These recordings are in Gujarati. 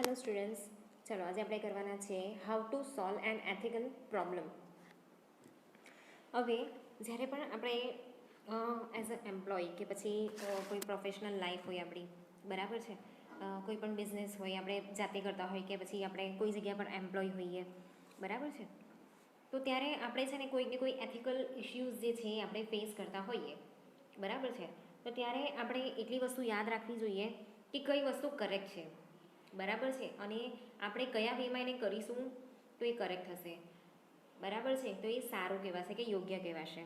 હેલો સ્ટુડન્ટ્સ, ચલો આજે આપણે કરવાના છે how to solve an ethical problem. હવે જ્યારે પણ આપણે એઝ અ એમ્પ્લોય કે પછી કોઈ પ્રોફેશનલ લાઈફ હોય આપણી, બરાબર છે, કોઈ પણ બિઝનેસ હોય, આપણે જાતે કરતા હોય કે પછી આપણે કોઈ જગ્યા પર એમ્પ્લોય હોઈએ, બરાબર છે, તો ત્યારે આપણે છે ને કોઈક ને કોઈ એથિકલ ઇશ્યુઝ જે છે એ આપણે ફેસ કરતા હોઈએ, બરાબર છે. તો ત્યારે આપણે એટલી વસ્તુ યાદ રાખવી જોઈએ કે કઈ વસ્તુ કરેક્ટ છે, બરાબર છે, અને આપણે કયા વેમાં એને કરીશું તો એ કરેક્ટ થશે, બરાબર છે, તો એ સારું કહેવાશે કે યોગ્ય કહેવાશે.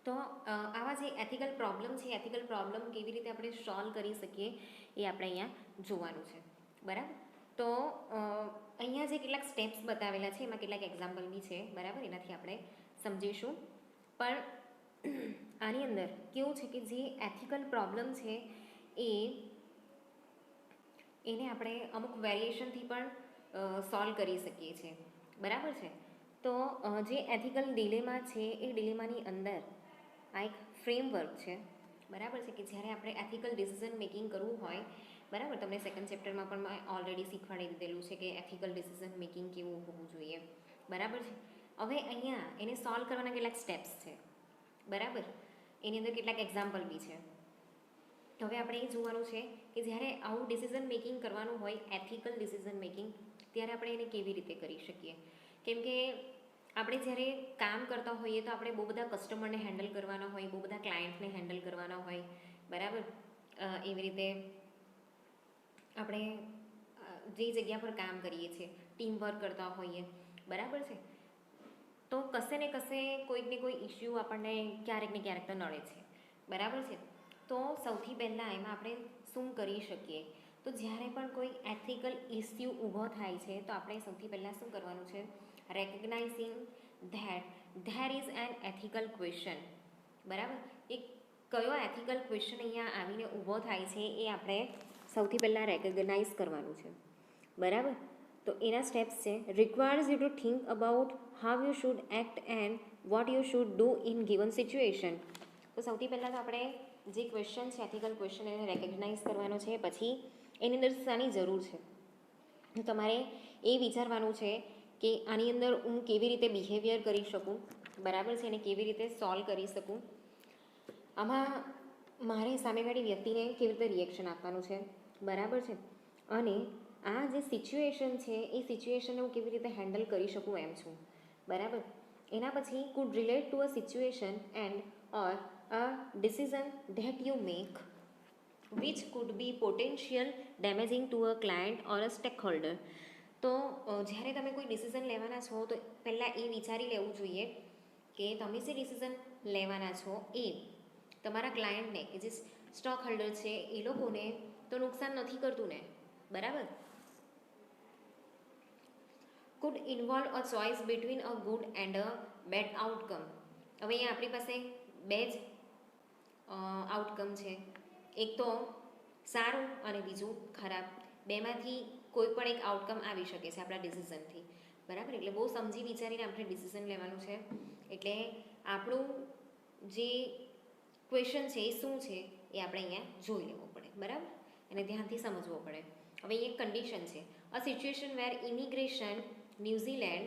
તો આવા જે એથિકલ પ્રોબ્લેમ છે, એથિકલ પ્રોબ્લેમ કેવી રીતે આપણે સોલ્વ કરી શકીએ એ આપણે અહીંયા જોવાનું છે, બરાબર. તો અહીંયા જે કેટલાક સ્ટેપ્સ બતાવેલા છે એમાં કેટલાક એક્ઝામ્પલ બી છે, બરાબર, એનાથી આપણે સમજીશું. પણ આની અંદર કેવું છે કે જે એથિકલ પ્રોબ્લેમ છે એને આપણે અમુક વેરિએશનથી પણ સોલ્વ કરી શકીએ છીએ, બરાબર છે. તો જે એથિકલ ડિલેમા છે એ ડિલેમાની અંદર આ એક ફ્રેમવર્ક છે, બરાબર છે, કે જ્યારે આપણે એથિકલ ડિસિઝન મેકિંગ કરવું હોય, બરાબર, તમને સેકન્ડ ચેપ્ટરમાં પણ મેં ઓલરેડી શીખવાડી દીધેલું છે કે એથિકલ ડિસિઝન મેકિંગ કેવું હોવું જોઈએ, બરાબર છે. હવે અહીંયા એને સોલ્વ કરવાના કેટલાક સ્ટેપ્સ છે, બરાબર, એની અંદર કેટલાક એક્ઝામ્પલ બી છે. તો હવે આપણે એ જોવાનું છે કે જ્યારે આવું ડિસિઝન મેકિંગ કરવાનું હોય, એથિકલ ડિસિઝન મેકિંગ, ત્યારે આપણે એને કેવી રીતે કરી શકીએ. કેમ કે આપણે જ્યારે કામ કરતા હોઈએ તો આપણે બહુ બધા કસ્ટમરને હેન્ડલ કરવાના હોય, બહુ બધા ક્લાયન્ટને હેન્ડલ કરવાના હોય, બરાબર. એવી રીતે આપણે જે જગ્યા પર કામ કરીએ છીએ, ટીમ વર્ક કરતા હોઈએ, બરાબર છે, તો કશે ને કશે કોઈક ને કોઈ ઇશ્યુ આપણને ક્યારેક ને ક્યારેક તો નડે છે, બરાબર છે. તો સૌથી પહેલાં એમાં આપણે શું કરી શકીએ, તો જ્યારે પણ કોઈ એથિકલ ઇસ્યુ ઊભો થાય છે તો આપણે સૌથી પહેલાં શું કરવાનું છે, recognising that there is an ethical question, બરાબર. એ કયો એથિકલ ક્વેશ્ચન અહીંયા આવીને ઊભો થાય છે એ આપણે સૌથી પહેલાં રેકગ્નાઇઝ કરવાનું છે, બરાબર. તો એના સ્ટેપ્સ છે, requires you two think about how you should act and what you should do in given situation. તો સૌથી પહેલાં તો આપણે જે ક્વેશ્ચન છે, એથિકલ ક્વેશ્ચન, એને રેકગ્નાઇઝ કરવાનો છે. પછી એની અંદર શાની જરૂર છે, તો તમારે એ વિચારવાનું છે કે આની અંદર હું કેવી રીતે બિહેવિયર કરી શકું, બરાબર છે, એને કેવી રીતે સોલ્વ કરી શકું, આમાં મારે સામેવાળી વ્યક્તિને કેવી રીતે રિએક્શન આપવાનું છે, બરાબર છે, અને આ જે સિચ્યુએશન છે એ સિચ્યુએશનને હું કેવી રીતે હેન્ડલ કરી શકું એમ છું, બરાબર. એના પછી food relate to a situation and or a decision that you make which food B potential damaging to a client or a stack holder. તો જ્યારે તમે કોઈ ડિસિઝન લેવાના છો તો પહેલાં એ વિચારી લેવું જોઈએ કે તમે જે ડિસિઝન લેવાના છો એ તમારા ક્લાયન્ટને, કે જે સ્ટોક હોલ્ડર છે, એ લોકોને તો નુકસાન નથી કરતું ને, બરાબર. Could involve a choice between a good and a bad outcome. હવે અહીંયા આપણી પાસે બે જ આઉટકમ છે, એક તો સારું અને બીજું ખરાબ. બેમાંથી કોઈ પણ એક આઉટકમ આવી શકે છે આપણા ડિસિઝનથી, બરાબર. એટલે બહુ સમજી વિચારીને આપણે ડિસિઝન લેવાનું છે. એટલે આપણું જે ક્વેશ્ચન છે એ શું છે એ આપણે અહીંયા જોઈ લેવું પડે, બરાબર, એને ધ્યાનથી સમજવો પડે. હવે એક કન્ડિશન છે, a situation where immigration New Zealand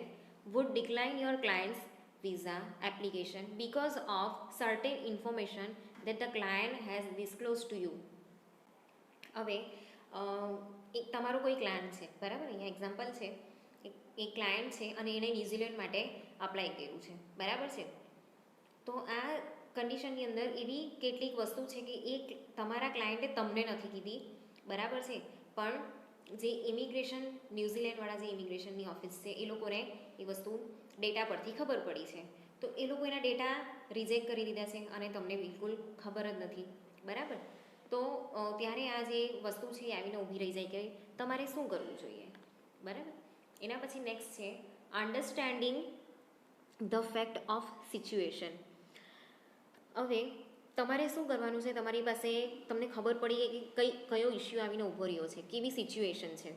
would decline your clients visa application because of certain information that the client has disclosed to you. હવે એક તમારો કોઈ ક્લાયન્ટ છે, બરાબર, અહીંયા એક્ઝામ્પલ છે, એક ક્લાયન્ટ છે અને એણે ન્યૂઝીલેન્ડ માટે અપ્લાય કર્યું છે, બરાબર છે. તો આ કન્ડિશનની અંદર એવી કેટલીક વસ્તુ છે કે એ તમારા ક્લાયન્ટે તમને નથી કીધી, બરાબર છે, પણ જે ઇમિગ્રેશન, ન્યૂઝીલેન્ડવાળા જે ઇમિગ્રેશનની ઓફિસ છે એ લોકોને એ વસ્તુ ડેટા પરથી ખબર પડી છે. તો એ લોકો એના ડેટા રિજેક્ટ કરી દીધા છે અને તમને બિલકુલ ખબર જ નથી, બરાબર. તો ત્યારે આ જે વસ્તુ છે એ આવીને ઊભી રહી જાય કે તમારે શું કરવું જોઈએ, બરાબર. એના પછી નેક્સ્ટ છે understanding the fact of situation. હવે તમારે શું કરવાનું છે, તમારી પાસે તમને ખબર પડી કે કયો ઇશ્યુ આવીને ઊભો રહ્યો છે, કેવી સિચ્યુએશન છે,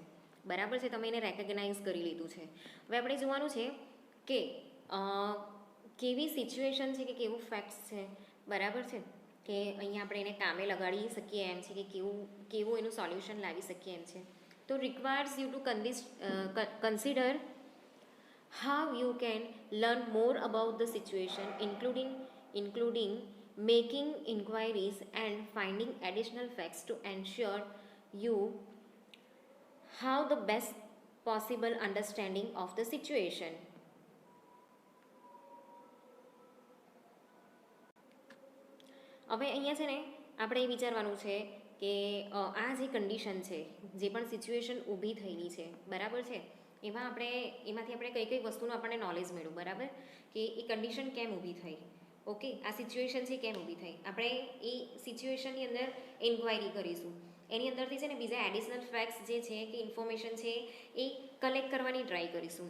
બરાબર છે, તમે એને રેકગ્નાઇઝ કરી લીધું છે. હવે આપણે જોવાનું છે કે કેવી સિચ્યુએશન છે કે કેવું ફેક્ટ્સ છે, બરાબર છે, કે અહીંયા આપણે એને કામે લગાડી શકીએ એમ છે કે કેવું એનું સોલ્યુશન લાવી શકીએ એમ છે. તો requires you to consider how you can learn more about the situation, including making inquiries and finding additional facts to ensure you have the best possible understanding of the situation. હવે અહીંયા છે ને આપણે એ વિચારવાનું છે કે આ જે કન્ડિશન છે, જે પણ સિચ્યુએશન ઊભી થયેલી છે, બરાબર છે, એમાંથી આપણે કઈ કઈ વસ્તુનું આપણને નોલેજ મળ્યું, બરાબર, કે એ કન્ડિશન કેમ ઊભી થઈ, ઓકે, આ સિચ્યુએશન છે કેમ ઊભી થઈ, આપણે એ સિચ્યુએશનની અંદર ઇન્ક્વાયરી કરીશું, એની અંદરથી છે ને બીજા એડિશનલ ફેક્ટ્સ જે છે કે ઇન્ફોર્મેશન છે એ કલેક્ટ કરવાની ટ્રાય કરીશું,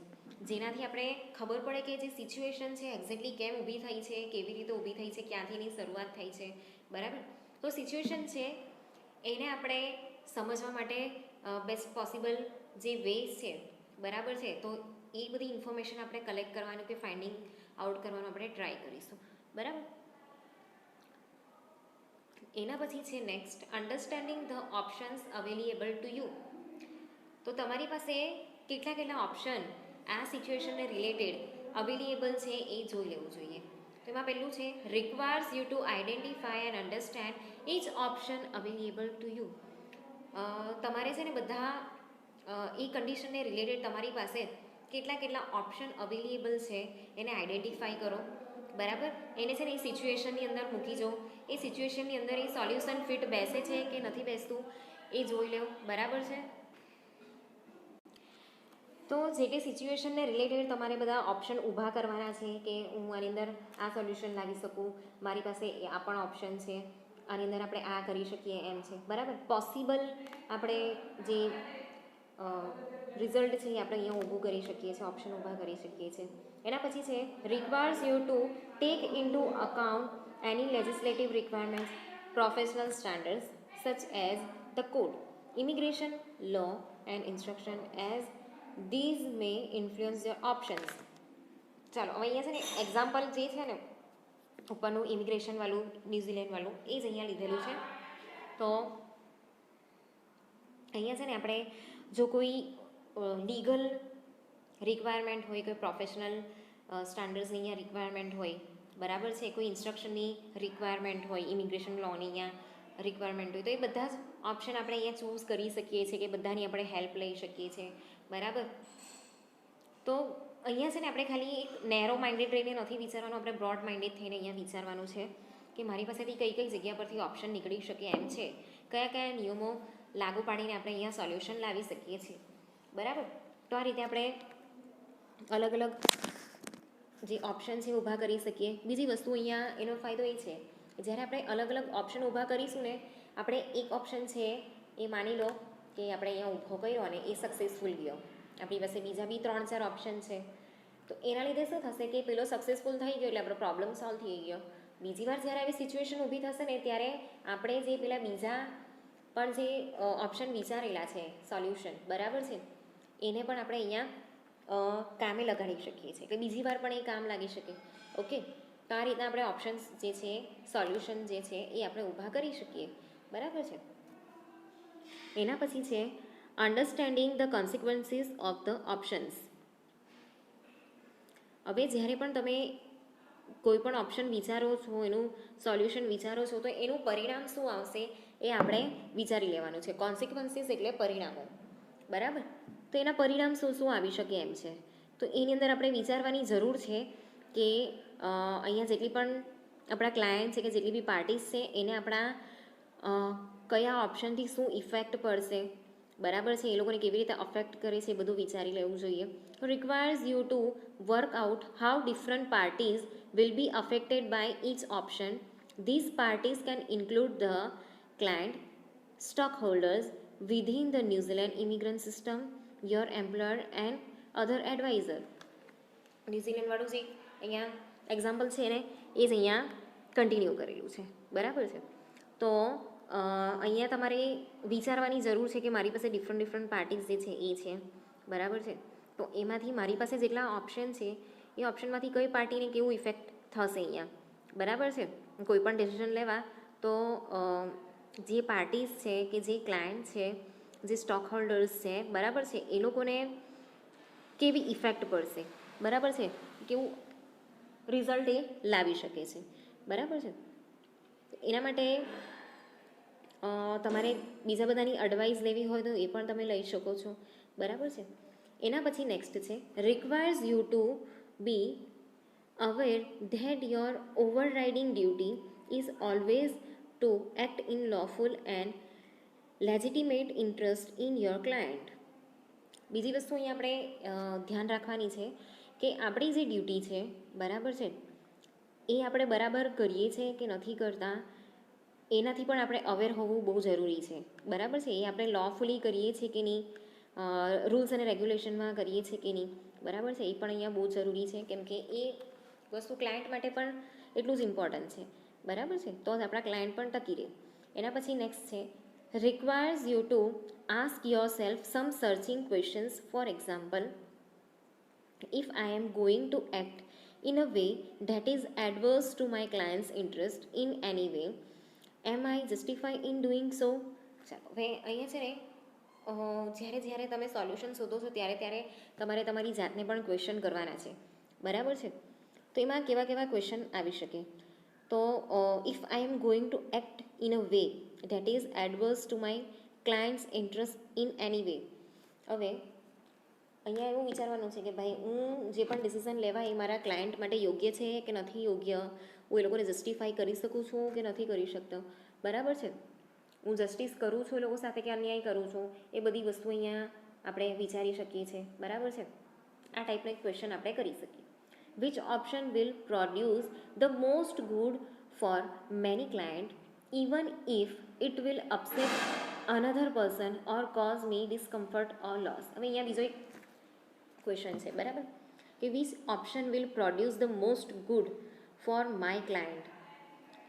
જેનાથી આપણે ખબર પડે કે જે સિચ્યુએશન છે એક્ઝેક્ટલી કેમ ઊભી થઈ છે, કેવી રીતે ઊભી થઈ છે, ક્યાંથી એની શરૂઆત થઈ છે, બરાબર. તો સિચ્યુએશન છે એને આપણે સમજવા માટે બેસ્ટ પોસિબલ જે વેઝ છે, બરાબર છે, તો એ બધી ઇન્ફોર્મેશન આપણે કલેક્ટ કરવાનું કે ફાઇન્ડિંગ આઉટ કરવાનું આપણે ટ્રાય કરીશું, બરાબર. એના પછી છે next, understanding the options available to you. તો તમારી પાસે કેટલા કેટલા ઓપ્શન આ સિચ્યુએશનને રિલેટેડ અવેલેબલ છે એ જોઈ લેવું જોઈએ. તો એમાં પહેલું છે requires you to identify and understand each option available to you. તમારે છે ને બધા એ કન્ડિશનને રિલેટેડ તમારી પાસે કેટલા કેટલા ઓપ્શન અવેલેબલ છે એને આઈડેન્ટિફાઈ કરો, બરાબર. એને છે ને એ સિચ્યુએશનની અંદર મૂકી જાઓ, એ સિચ્યુએશનની અંદર એ સોલ્યુશન ફિટ બેસે છે કે નથી બેસતું એ જોઈ લો, બરાબર છે. તો જે તે સિચ્યુએશનને રિલેટેડ તમારે બધા ઓપ્શન ઊભા કરવાના છે કે હું આની અંદર આ સોલ્યુશન લાવી શકું, મારી પાસે આ પણ ઓપ્શન છે, આની અંદર આપણે આ કરી શકીએ એમ છે, બરાબર. પોસિબલ આપણે જે રિઝલ્ટ છે એ આપણે અહીંયા ઊભું કરી શકીએ છીએ, ઓપ્શન ઊભા કરી શકીએ છીએ. એના પછી છે requires you to take into account any legislative requirements, professional standards such as the code, immigration law and instruction as these may influence your options. ચાલો હવે અહીંયા છે ને એક્ઝામ્પલ જે છે ને ઉપરનું ઇમિગ્રેશન વાળું, ન્યૂઝીલેન્ડ વાળું, એ જ અહીંયા લીધેલું છે. તો અહીંયા છે ને આપણે જો કોઈ લીગલ રિક્વાયરમેન્ટ હોય, કોઈ પ્રોફેશનલ સ્ટાન્ડર્ડ્સની અહીંયા રિક્વાયરમેન્ટ હોય, બરાબર છે, કોઈ ઇન્સ્ટ્રક્શનની રિક્વાયરમેન્ટ હોય, ઇમિગ્રેશન લોની અહીંયા રિક્વાયરમેન્ટ હોય, તો એ બધા જ ઓપ્શન આપણે અહીંયા ચૂઝ કરી શકીએ છીએ કે બધાની આપણે હેલ્પ લઈ શકીએ છીએ, બરાબર. તો અહીંયા છે ને આપણે ખાલી એક નેરો માઇન્ડેડ રહીને નથી વિચારવાનું, આપણે બ્રોડ માઇન્ડેડ થઈને અહીંયા વિચારવાનું છે કે મારી પાસેથી કઈ કઈ જગ્યા પરથી ઓપ્શન નીકળી શકે એમ છે, કયા કયા નિયમો લાગુ પાડીને આપણે અહીંયા સોલ્યુશન લાવી શકીએ છીએ, બરાબર. તો આ રીતે આપણે અલગ અલગ જે ઓપ્શન છે ઊભા કરી શકીએ. બીજી વસ્તુ અહીંયા એનો ફાયદો એ છે જ્યારે આપણે અલગ અલગ ઓપ્શન ઊભા કરીશું ને, આપણે એક ઓપ્શન છે એ માની લો કે આપણે અહીંયા ઊભો કર્યો અને એ સક્સેસફુલ ગયો, આપણી પાસે બીજા બી 3-4 ઓપ્શન છે, તો એના લીધે શું થશે કે પેલો સક્સેસફુલ થઈ ગયો એટલે આપણો પ્રોબ્લેમ સોલ્વ થઈ ગયો. બીજી વાર જ્યારે આવી સિચ્યુએશન ઊભી થશે ને ત્યારે આપણે જે પેલા બીજા પણ જે ઓપ્શન વિચારેલા છે સોલ્યુશન, બરાબર છે, એને પણ આપણે અહીંયા કામે લગાડી શકીએ છીએ, કે બીજી વાર પણ એ કામ લાગી શકે, ઓકે. તો આ રીતના આપણે ઓપ્શન્સ જે છે, સોલ્યુશન જે છે એ આપણે ઊભા કરી શકીએ, બરાબર છે. એના પછી છે understanding the consequences of the options. હવે જ્યારે પણ તમે કોઈ પણ ઓપ્શન વિચારો છો, એનું સોલ્યુશન વિચારો છો, તો એનું પરિણામ શું આવશે એ આપણે વિચારી લેવાનું છે. કોન્સિક્વન્સીસ એટલે પરિણામો, બરાબર. તો એના પરિણામ શું શું આવી શકે એમ છે, તો એની અંદર આપણે વિચારવાની જરૂર છે કે અહીંયા જેટલી પણ આપણા ક્લાયન્ટ છે કે જેટલી બી પાર્ટીસ છે એને આપણા કયા ઓપ્શનથી શું ઇફેક્ટ પડશે, બરાબર છે, એ લોકોને કેવી રીતે અફેક્ટ કરે છે એ બધું વિચારી લેવું જોઈએ. Requires you to work out how different parties will be affected by each option. These parties can include the client, stockholders within the New Zealand immigrant system, your employer and other advisor. New Zealand વાળું જે અહીંયા એક્ઝામ્પલ છે ને એ જ અહીંયા કન્ટિન્યુ કરેલું છે, બરાબર છે. તો અહીંયા તમારે વિચારવાની જરૂર છે કે મારી પાસે ડિફરન્ટ પાર્ટીઝ જે છે એ છે, બરાબર છે. તો એમાંથી મારી પાસે જેટલા ઓપ્શન છે એ ઓપ્શનમાંથી કઈ પાર્ટીને કેવું ઇફેક્ટ થશે અહીંયા, બરાબર છે. કોઈ પણ ડિસિઝન લેવા તો જે પાર્ટીઝ છે કે જે ક્લાયન્ટ છે જે સ્ટોક હોલ્ડર્સ છે, બરાબર છે, એ લોકોને કેવી ઇફેક્ટ પડશે, બરાબર છે, કેવું રિઝલ્ટ એ લાવી શકે છે, બરાબર છે. એના માટે તમારે બીજા બધાની એડવાઇસ લેવી હોય તો એ પણ તમે લઈ શકો છો, બરાબર છે. એના પછી નેક્સ્ટ છે requires you to be aware that your overriding duty is always to act in lawful and legitimate interest in your client. બીજી વસ્તુ અહીં આપણે ધ્યાન રાખવાની છે કે આપણી જે ડ્યુટી છે, બરાબર છે, એ આપણે બરાબર કરીએ છીએ કે નથી કરતા એનાથી પણ આપણે અવેર હોવું બહુ જરૂરી છે, બરાબર છે. એ આપણે લોફુલી કરીએ છીએ કે નહીં, રૂલ્સ અને રેગ્યુલેશનમાં કરીએ છીએ કે નહીં, બરાબર છે, એ પણ અહીંયા બહુ જરૂરી છે, કેમ કે એ વસ્તુ ક્લાયન્ટ માટે પણ એટલું જ ઇમ્પોર્ટન્ટ છે, બરાબર છે, તો જ આપણા ક્લાયન્ટ પણ ટકી રહે. એના પછી નેક્સ્ટ છે requires you to ask yourself some searching questions. For example, if I am going to act in a way that is adverse to my client's interest in any way, am I justified in doing so? ચાલો હવે અહીંયા છે ને જ્યારે જ્યારે તમે સોલ્યુશન શોધો છો ત્યારે ત્યારે તમારે તમારી જાતને પણ ક્વેશ્ચન કરવાના છે, બરાબર છે. તો એમાં કેવા કેવા ક્વેશ્ચન આવી શકે, તો if I am going to act in a way that is adverse to my clients interest in any way. હવે અહીંયા એવું વિચારવાનું છે કે ભાઈ હું જે પણ ડિસિઝન લેવા એ મારા ક્લાયન્ટ માટે યોગ્ય છે કે નથી યોગ્ય, હું એ લોકોને જસ્ટિફાઈ કરી શકું છું કે નથી કરી શકતો, બરાબર છે, હું જસ્ટિસ કરું છું એ લોકો સાથે કે અન્યાય કરું છું, એ બધી વસ્તુ અહીંયા આપણે વિચારી શકીએ છીએ, બરાબર છે. આ ટાઈપનો એક ક્વેશ્ચન આપણે કરી શકીએ. Which option will produce the most good for many clients even if it will upset another person or cause me discomfort or loss. હવે અહીંયા બીજો એક ક્વેશ્ચન છે, બરાબર, કે which option will produce the most good for my client,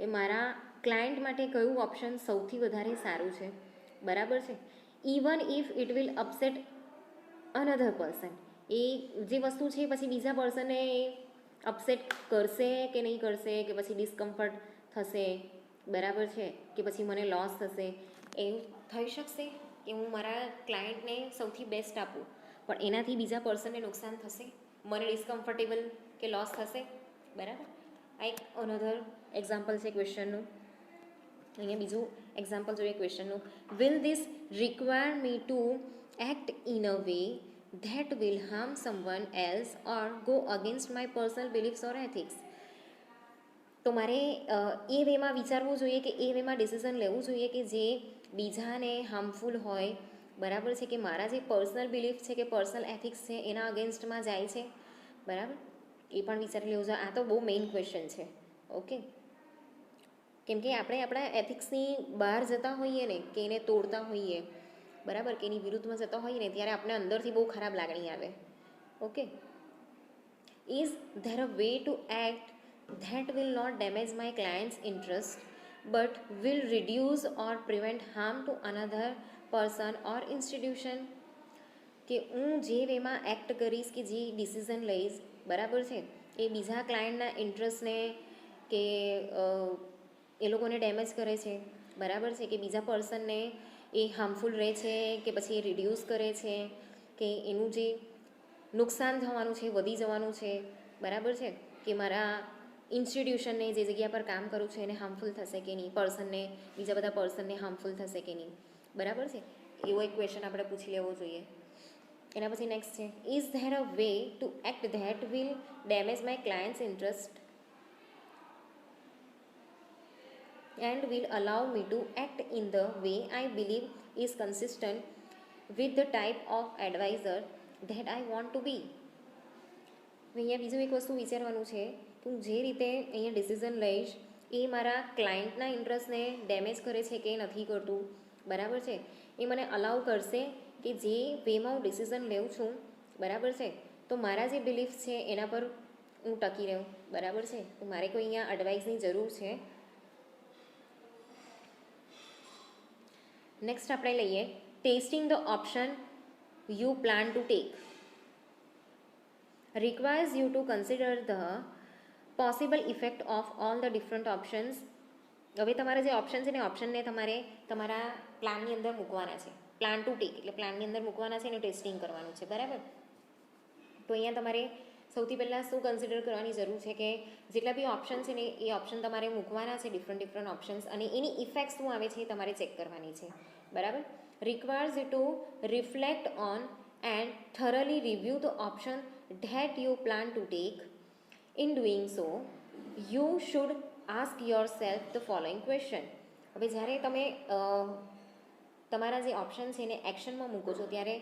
એ મારા ક્લાયન્ટ માટે કયું ઓપ્શન સૌથી વધારે સારું છે, બરાબર છે, even if it will upset another person, એ જે વસ્તુ છે પછી બીજા પર્સનને અપસેટ કરશે કે નહીં કરશે, કે પછી ડિસ્કમ્ફર્ટ થશે, બરાબર છે, કે પછી મને લોસ થશે, એવું થઈ શકશે કે હું મારા ક્લાયન્ટને સૌથી બેસ્ટ આપું પણ એનાથી બીજા પર્સનને નુકસાન થશે, મને ડિસ્કમ્ફર્ટેબલ કે લોસ થશે, બરાબર. આ એક અનધર એક્ઝામ્પલ છે ક્વેશ્ચનનું. અહીંયા બીજું એક્ઝામ્પલ જોઈએ ક્વેશ્ચનનું. Will this require me to act in a way that will harm someone else or go against my personal beliefs or ethics. તો મારે એ વેમાં વિચારવું જોઈએ કે એ વેમાં ડિસિઝન લેવું જોઈએ કે જે બીજાને હાર્મફુલ હોય, બરાબર છે, કે મારા જે પર્સનલ બિલીફ છે કે પર્સનલ એથિક્સ છે એના અગેન્સ્ટમાં જાય છે, બરાબર, એ પણ વિચારી લેવું જોઈએ. આ તો બહુ મેઇન ક્વેશ્ચન છે, ઓકે, કેમ કે આપણે આપણા એથિક્સની બહાર જતા હોઈએ ને કે એને તોડતા હોઈએ, બરાબર, કે એની વિરુદ્ધમાં જતા હોઈએ ને ત્યારે આપણે અંદરથી બહુ ખરાબ લાગણી આવે, okay. Is there a way to act that will not damage my clients interest but will reduce or prevent harm to another person or institution, કે હું જે વેમાં એક્ટ કરીશ કે જે ડિસિઝન લઈશ, બરાબર છે, એ બીજા ક્લાયન્ટના ઇન્ટરેસ્ટને કે એ લોકોને ડેમેજ કરે છે, બરાબર છે, કે બીજા પર્સનને એ હાર્મફુલ રહે છે કે પછી રિડ્યુસ કરે છે, કે એનું જે નુકસાન થવાનું છે વધી જવાનું છે, બરાબર છે, કે મારા ઇન્સ્ટિટ્યુશનને જે જગ્યા પર કામ કરું છું એને હાર્મફુલ થશે કે નહીં, પર્સનને બીજા બધા પર્સનને હાર્મફુલ થશે કે નહીં, બરાબર છે, એવો એક ક્વેશ્ચન આપણે પૂછી લેવો જોઈએ. એના પછી નેક્સ્ટ છે is there a way to act that will damage my clients interest and will allow me to act in the way I believe is consistent with the type of advisor that I want to be. અહીંયા બીજું એક વસ્તુ વિચારવાનું છે કે હું જે રીતે અહીંયા ડિસિઝન લઈશ એ મારા ક્લાયન્ટના ઇન્ટરેસ્ટને ડેમેજ કરે છે કે નથી કરતું, બરાબર છે, એ મને અલાઉ કરશે કે જે વેમાં હું ડિસિઝન લઉં છું, બરાબર છે, તો મારા જે બિલીફ છે એના પર હું ટકી રહું, બરાબર છે, તો મારે કોઈ અહીંયા એડવાઇસની જરૂર છે. નેક્સ્ટ આપણે લઈએ testing the option you plan to tech. requires you to consider the possible effect of all the different options. હવે તમારે જે ઓપ્શન છે ને ઓપ્શનને તમારે તમારા પ્લાનની અંદર મૂકવાના છે, પ્લાન ટુ ટેક એટલે પ્લાનની અંદર મૂકવાના છે એનું ટેસ્ટિંગ કરવાનું છે, બરાબર. તો અહીંયા તમારે સૌથી પહેલાં શું કન્સિડર કરવાની જરૂર છે કે જેટલા બી ઓપ્શન છે ને એ ઓપ્શન તમારે મૂકવાના છે, ડિફરન્ટ ઓપ્શન્સ, અને એની ઇફેક્ટ શું આવે છે એ તમારે ચેક કરવાની છે, બરાબર. Requires you to reflect on and thoroughly review the option that you plan to take. In doing so you should ask your self the following question. હવે જ્યારે તમે તમારા જે ઓપ્શન છે એને એક્શનમાં મૂકો છો ત્યારે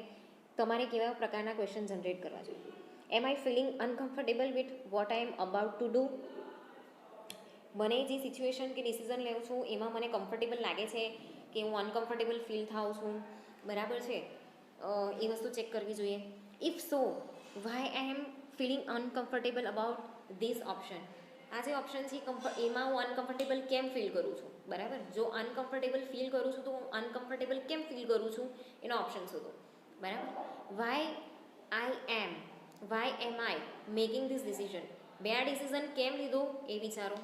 તમારે કેવા પ્રકારના ક્વેશ્ચન જનરેટ કરવા જોઈએ. Am I feeling uncomfortable with what I am about to do. મને જે સિચ્યુએશન કે ડિસિઝન લેવું છું એમાં મને કમ્ફર્ટેબલ લાગે છે કે હું અનકમ્ફર્ટેબલ ફીલ થાઉં છું, બરાબર છે, એ વસ્તુ ચેક કરવી જોઈએ. If so why I am feeling uncomfortable about this option. આ જે ઓપ્શન છે એમાં હું અનકમ્ફર્ટેબલ કેમ ફીલ કરું છું, બરાબર. જો અનકમ્ફર્ટેબલ ફીલ કરું છું તો હું અનકમ્ફર્ટેબલ કેમ ફીલ કરું છું એનો ઓપ્શન શોધો, બરાબર. Why am I making this decision. મેં આ ડિસિઝન કેમ લીધો એ વિચારો.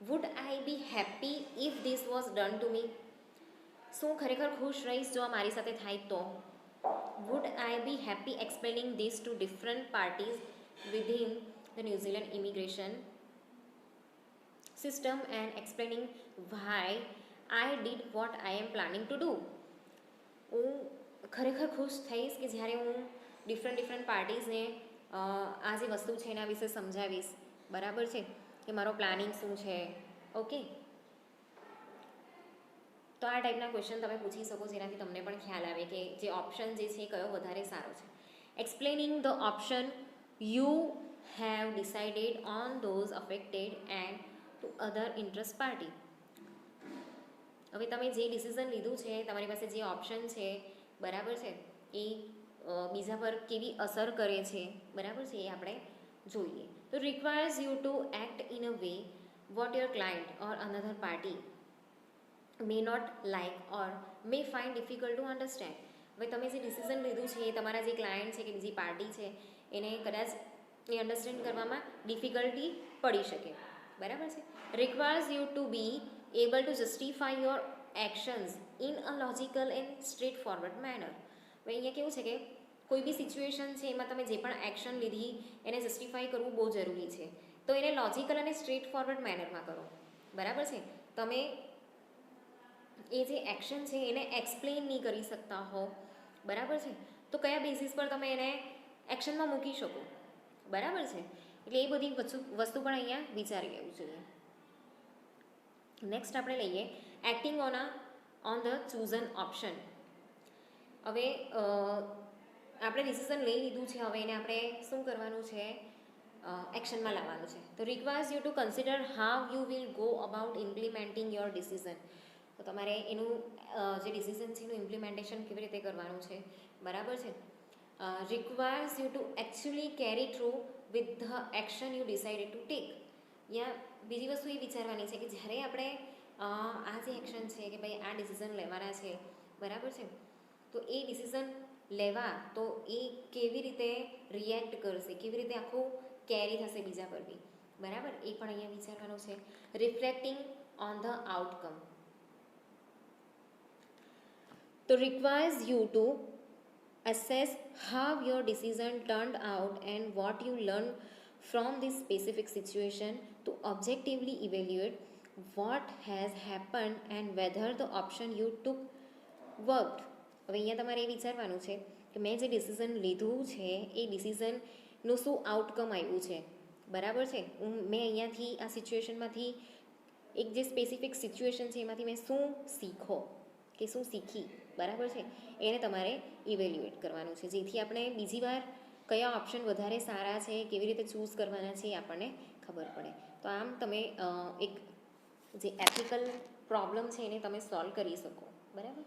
Would I be happy if this was done to me. શું ખરેખર ખુશ રહીશ જો આ મારી સાથે થાય તો. Would I be happy explaining this to different parties within the New Zealand immigration system and explaining why I did what I am planning to do. હું ખરેખર ખુશ થઈશ કે જ્યારે હું ડિફરન્ટ પાર્ટીઝને આ જે વસ્તુ છે એના વિશે સમજાવીશ, બરાબર છે, કે મારો પ્લાનિંગ શું છે. ઓકે, તો આ ટાઈપના ક્વેશ્ચન તમે પૂછી શકો જેનાથી તમને પણ ખ્યાલ આવે કે જે ઓપ્શન જે છે કયો વધારે સારો છે. Explaining the option you have decided on those affected and to other interest party. હવે તમે જે ડિસિઝન લીધું છે, તમારી પાસે જે ઓપ્શન છે, બરાબર છે, એ બીજા પર કેવી અસર કરે છે, બરાબર છે, એ આપણે જોઈએ. તો requires you to act in a way what your client or another party may not like or may find difficult to understand. હવે તમે જે ડિસિઝન લીધું છે એ તમારા જે ક્લાયન્ટ છે કે બીજી પાર્ટી છે એને કદાચ એ અન્ડરસ્ટેન્ડ કરવામાં ડિફિકલ્ટી પડી શકે, બરાબર છે. Requires you to be able to justify your actions in a logical and straightforward manner. હવે અહીંયા કેવું છે કે કોઈ બી સિચ્યુએશન છે એમાં તમે જે પણ એક્શન લીધી એને જસ્ટિફાઈ કરવું બહુ જરૂરી છે. તો એને લોજિકલ અને સ્ટ્રેટ ફોરવર્ડ મેનરમાં કરો, બરાબર છે. તમે એ જે એક્શન છે એને એક્સપ્લેન નહીં કરી શકતા હો, બરાબર છે, તો કયા બેઝિસ પર તમે એને એક્શનમાં મૂકી શકો, બરાબર છે. એટલે એ બધી વસ્તુ પણ અહીંયા વિચારી લેવું જોઈએ. નેક્સ્ટ આપણે લઈએ એક્ટિંગ ઓન ધ ચૂઝન ઓપ્શન. હવે આપણે ડિસિઝન લઈ લીધું છે, હવે એને આપણે શું કરવાનું છે, એક્શનમાં લાવવાનું છે. તો requires you two consider how you will go about implementing your decision. તો તમારે એનું જે ડિસિઝન છે એનું ઇમ્પ્લિમેન્ટેશન કેવી રીતે કરવાનું છે, બરાબર છે. Requires you to actually carry through with the action you decided to take. યા બીજી વસ્તુ એ વિચારવાની છે કે જ્યારે આપણે આ જે એક્શન છે કે ભાઈ આ ડિસિઝન લેવાના છે, બરાબર છે, તો એ ડિસિઝન લેવા તો એ કેવી રીતે રિએક્ટ કરશે, કેવી રીતે આખું કેરી થશે બીજા પર બી, બરાબર, એ પણ અહીંયા વિચારવાનું છે. Reflecting on the outcome. તો requires you to assess how your decision turned out and what you learned from this specific situation to objectively evaluate what has happened and whether the option you took worked. હવે અહીંયા તમારે એ વિચારવાનું છે કે મેં જે ડિસિઝન લીધું છે એ ડિસિઝનનું શું આઉટકમ આવ્યું છે, બરાબર છે. મેં અહીંયાથી આ સિચ્યુએશનમાંથી એક જે સ્પેસિફિક સિચ્યુએશન છે એમાંથી મેં શું શીખો કે શું શીખી, બરાબર છે, એને તમારે ઇવેલ્યુએટ કરવાનું છે, જેથી આપણે બીજી વાર કયા ઓપ્શન વધારે સારા છે, કેવી રીતે ચૂઝ કરવાના છે એ આપણને ખબર પડે. તો આમ તમે એક જે એથિકલ પ્રોબ્લેમ છે એને તમે સોલ્વ કરી શકો, બરાબર.